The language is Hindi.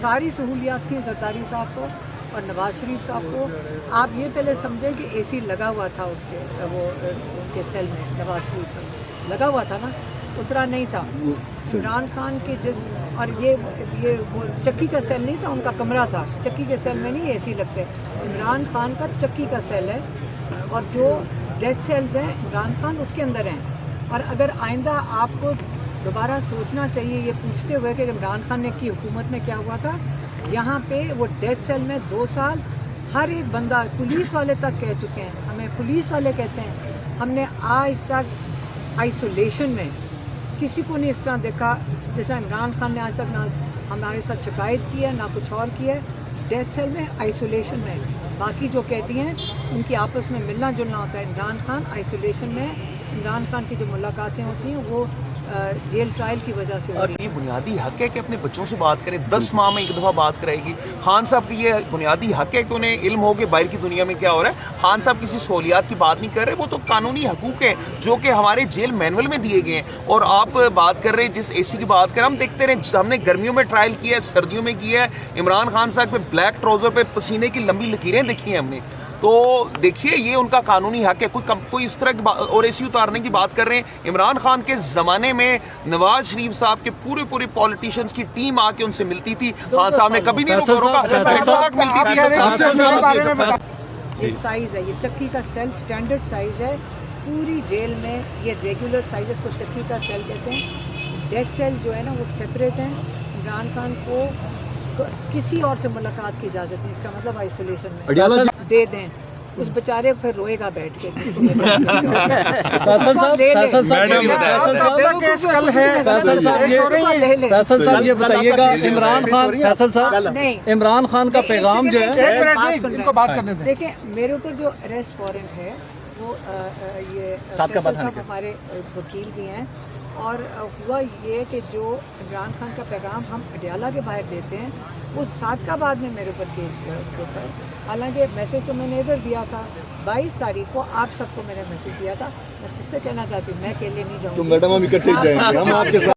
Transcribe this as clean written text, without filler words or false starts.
सारी सहूलियात थी जरदारी साहब को और नवाज शरीफ साहब को। आप ये पहले समझें कि एसी लगा हुआ था उसके वो उनके सेल में, नवाज शरीफ में लगा हुआ था ना, उतरा नहीं था। इमरान खान के और ये वो चक्की का सेल नहीं था, उनका कमरा था। चक्की के सेल में नहीं एसी लगते। इमरान खान का चक्की का सेल है और जो डेथ सेल्स हैं इमरान खान उसके अंदर हैं। और अगर आइंदा आपको दोबारा सोचना चाहिए ये पूछते हुए कि इमरान खान ने की हुकूमत में क्या हुआ था। यहाँ पे वो डेथ सेल में 2 साल हर एक बंदा, पुलिस वाले तक कह चुके हैं, हमें पुलिस वाले कहते हैं हमने आज तक आइसोलेशन में किसी को नहीं इस तरह देखा जिस तरह इमरान खान ने आज तक ना हमारे साथ शिकायत की है ना कुछ और किया है। डेथ सेल में, आइसोलेशन में। बाकी जो कहती हैं उनकी आपस में मिलना जुलना होता है। इमरान खान आइसोलेशन में, इमरान खान की जो मुलाकातें होती हैं वो जेल ट्रायल की वजह से होती है। ये बुनियादी हक है कि अपने बच्चों से बात करें। 10 माह में एक दफ़ा बात कराएगी। खान साहब की ये बुनियादी हक है कि उन्हें इल्म हो कि बाहर की दुनिया में क्या हो रहा है। खान साहब किसी सहूलियात की बात नहीं कर रहे, वो तो कानूनी हकूक़ है जो कि हमारे जेल मैनुअल में दिए गए हैं। और आप बात कर रहे हैं जिस एसी की बात करें, हम देखते रहे, हमने गर्मियों में ट्रायल किया है, सर्दियों में किया है। इमरान खान साहब पे ब्लैक ट्राउज़र पे पसीने की लंबी लकीरें देखी हैं हमने। तो देखिए ये उनका कानूनी हक है। कोई इस तरह की और एसी उतारने की बात कर रहे हैं। इमरान खान के ज़माने में नवाज शरीफ साहब के पूरे पॉलिटिशियंस की टीम आके उनसे मिलती थी। खान साहब ने कभी नहीं रोका मिलती थी। ये साइज़ है, ये चक्की का सेल स्टैंडर्ड साइज़ है पूरी जेल में। ये रेगुलर साइज़, इसको चक्की का सेल कहते हैं। डेथ सेल जो है ना वो सेपरेट हैं। इमरान खान को किसी और से मुलाकात की इजाज़त नहीं, इसका मतलब आइसोलेशन में दे दें। उस बेचारे फिर रोएगा बैठ के। फैसल साहब ये बताइएगा, इमरान खान, फैसल साहब, इमरान खान का पैगाम जो है, देखिए मेरे ऊपर जो अरेस्ट वारंट है वो ये फैसल साहब हमारे वकील भी हैं। और हुआ ये कि जो इमरान खान का पैगाम हम अडयाला के बाहर देते हैं वो सादकाबाद में मेरे ऊपर केस हुआ है उसके ऊपर। हालांकि मैसेज तो मैंने इधर दिया था 22 तारीख को, आप सबको मैंने मैसेज दिया था। मैं फिर से कहना चाहती हूँ मैं अकेले नहीं जाऊँगी। तो मैडम हम इकट्ठे जाएंगे, हम आपके साथ।